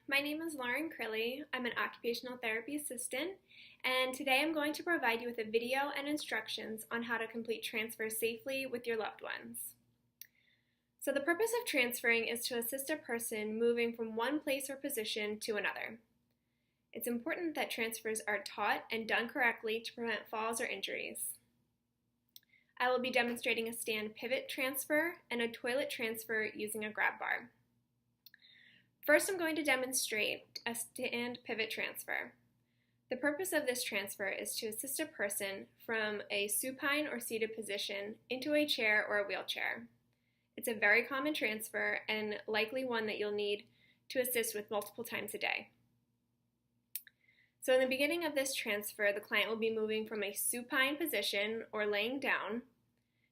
my name is Lauren Crilly. I'm an occupational therapy assistant, and today I'm going to provide you with a video and instructions on how to complete transfers safely with your loved ones. So the purpose of transferring is to assist a person moving from one place or position to another. It's important that transfers are taught and done correctly to prevent falls or injuries. I will be demonstrating a stand pivot transfer and a toilet transfer using a grab bar. First, I'm going to demonstrate a stand pivot transfer. The purpose of this transfer is to assist a person from a supine or seated position into a chair or a wheelchair. It's a very common transfer and likely one that you'll need to assist with multiple times a day. So in the beginning of this transfer, the client will be moving from a supine position or laying down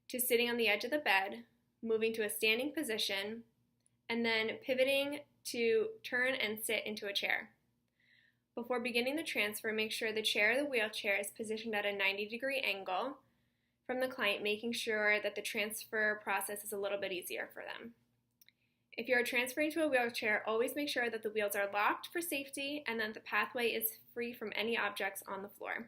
to sitting on the edge of the bed, moving to a standing position, and then pivoting to turn and sit into a chair. Before beginning the transfer, make sure the chair or the wheelchair is positioned at a 90-degree angle from the client, making sure that the transfer process is a little bit easier for them. If you're transferring to a wheelchair, always make sure that the wheels are locked for safety and that the pathway is free from any objects on the floor.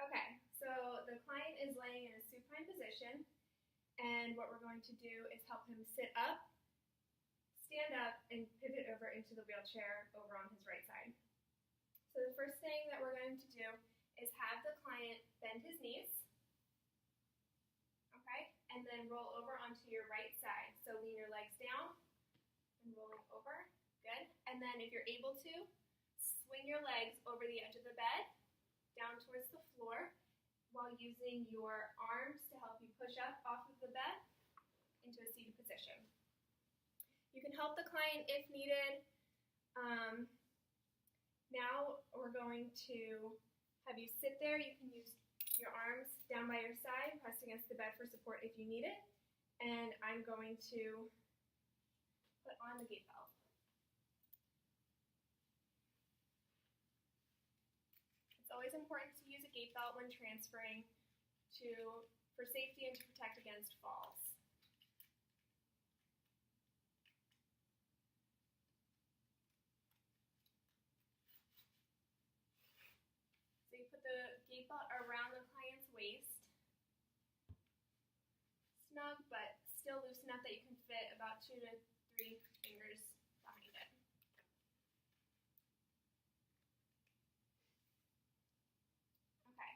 Okay, so the client is laying in a supine position, and what we're going to do is help him sit up, stand up, and pivot over into the wheelchair over on his right side. So the first thing that we're going to do is have the client bend his knees, okay, and then roll over onto your right side. So lean your legs down and rolling over, good. And then if you're able to, swing your legs over the edge of the bed, down towards the floor, while using your arms to help you push up off of the bed into a seated position. You can help the client if needed. Now we're going to have you sit there. You can use your arms down by your side, pressed against the bed for support if you need it. And I'm going to put on the gait belt. It's always important to use a gait belt when transferring for safety and to protect against falls. So you put the gait belt around the client's waist, snug but still loose enough that you can fit about 2 to 3 fingers behind it. Okay.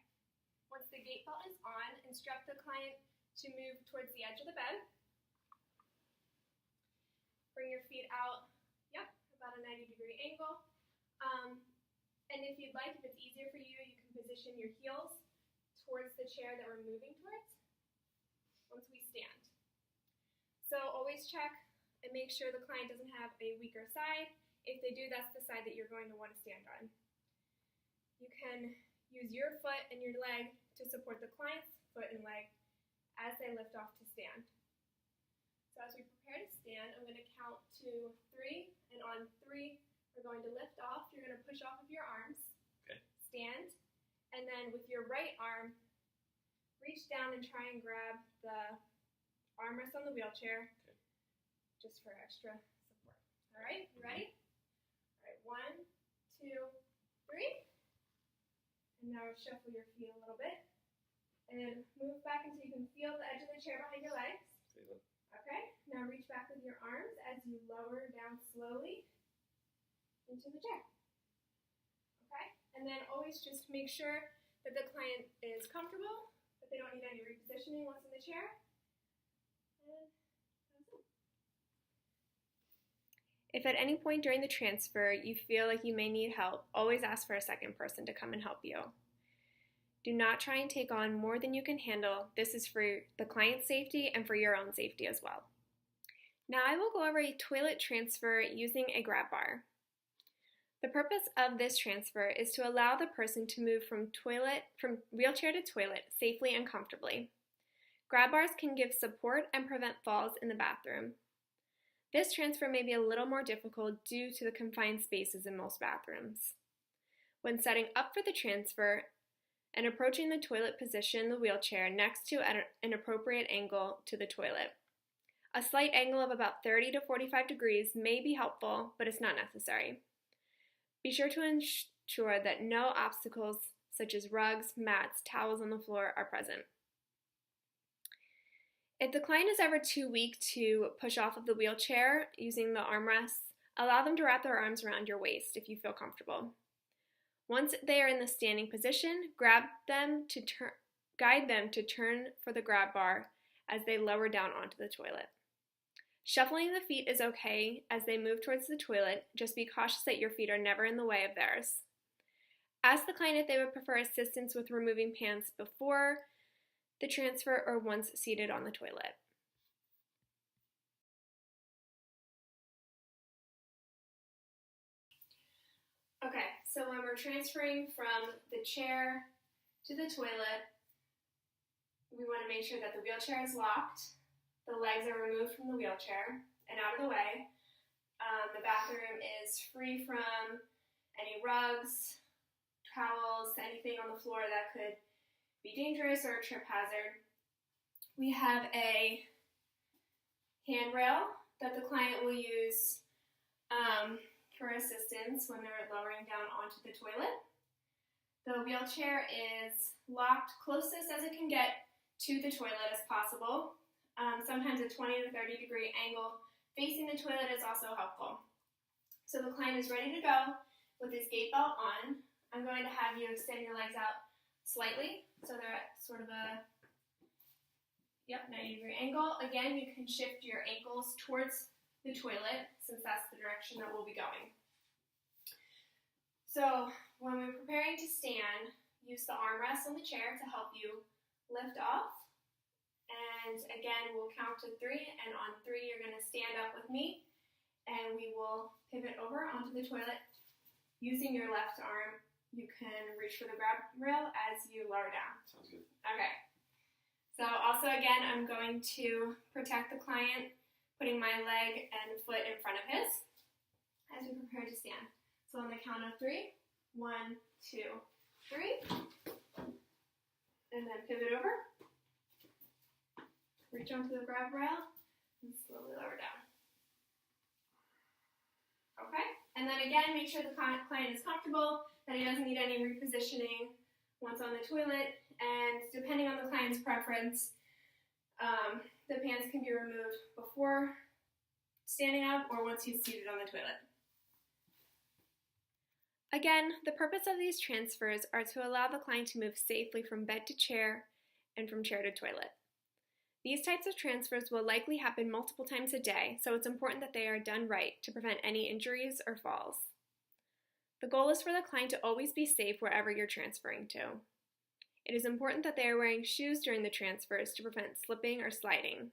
Once the gait belt is on, instruct the client to move towards the edge of the bed. Bring your feet out, about a 90-degree angle. And if you'd like, if it's easier for you, you can position your heels towards the chair that we're moving towards once we stand. So always check and make sure the client doesn't have a weaker side. If they do, that's the side that you're going to want to stand on. You can use your foot and your leg to support the client's foot and leg as they lift off to stand. So as we prepare to stand, I'm going to count to 3, and on 3, we're going to lift off. You're going to push off of your arms, okay. Stand, and then with your right arm, reach down and try and grab the armrest on the wheelchair, okay, just for extra support. All right, you ready? All right, 1, 2, 3. And now shuffle your feet a little bit. And move back until you can feel the edge of the chair behind your legs. Okay, now reach back with your arms as you lower down slowly into the chair. Okay, and then always just make sure that the client is comfortable, that they don't need any repositioning once in the chair. And that's it. If at any point during the transfer you feel like you may need help, always ask for a second person to come and help you. Do not try and take on more than you can handle. This is for the client's safety and for your own safety as well. Now I will go over a toilet transfer using a grab bar. The purpose of this transfer is to allow the person to move from wheelchair to toilet safely and comfortably. Grab bars can give support and prevent falls in the bathroom. This transfer may be a little more difficult due to the confined spaces in most bathrooms. When setting up for the transfer and approaching the toilet, position the wheelchair next to at an appropriate angle to the toilet. A slight angle of about 30 to 45 degrees may be helpful, but it's not necessary. Be sure to ensure that no obstacles such as rugs, mats, towels on the floor are present. If the client is ever too weak to push off of the wheelchair using the armrests, allow them to wrap their arms around your waist if you feel comfortable. Once they are in the standing position, guide them to turn for the grab bar as they lower down onto the toilet. Shuffling the feet is okay as they move towards the toilet, just be cautious that your feet are never in the way of theirs. Ask the client if they would prefer assistance with removing pants before the transfer or once seated on the toilet. Okay, so when we're transferring from the chair to the toilet, we want to make sure that the wheelchair is locked, the legs are removed from the wheelchair and out of the way. The bathroom is free from any rugs, towels, anything on the floor that could be dangerous or a trip hazard. We have a handrail that the client will use for assistance when they're lowering down onto the toilet. The wheelchair is locked closest as it can get to the toilet as possible. Sometimes a 20 to 30 degree angle facing the toilet is also helpful. So the client is ready to go with his gait belt on. I'm going to have you extend your legs out slightly so they're at sort of a 90 degree angle. Again, you can shift your ankles towards the toilet since that's the direction that we'll be going. So when we're preparing to stand, use the armrest on the chair to help you lift off. And again, we'll count to 3, and on 3 you're going to stand up with me, and we will pivot over onto the toilet. Using your left arm, you can reach for the grab rail as you lower down. Sounds good. Okay. So also again, I'm going to protect the client, putting my leg and foot in front of his as we prepare to stand. So on the count of 3, 1, 2, 3, and then pivot over. Reach onto the grab rail and slowly lower down. Okay, and then again, make sure the client is comfortable, that he doesn't need any repositioning once on the toilet, and depending on the client's preference, the pants can be removed before standing up or once he's seated on the toilet. Again, the purpose of these transfers are to allow the client to move safely from bed to chair and from chair to toilet. These types of transfers will likely happen multiple times a day, so it's important that they are done right to prevent any injuries or falls. The goal is for the client to always be safe wherever you're transferring to. It is important that they are wearing shoes during the transfers to prevent slipping or sliding.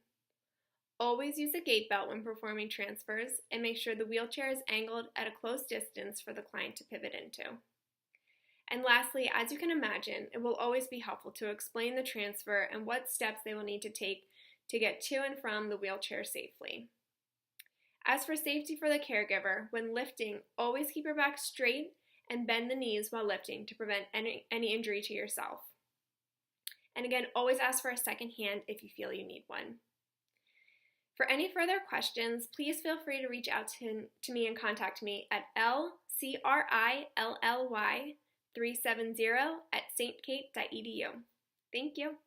Always use a gait belt when performing transfers, and make sure the wheelchair is angled at a close distance for the client to pivot into. And lastly, as you can imagine, it will always be helpful to explain the transfer and what steps they will need to take to get to and from the wheelchair safely. As for safety for the caregiver, when lifting, always keep your back straight and bend the knees while lifting to prevent any injury to yourself. And again, always ask for a second hand if you feel you need one. For any further questions, please feel free to reach out to me and contact me at lcrilly370@stkate.edu. Thank you.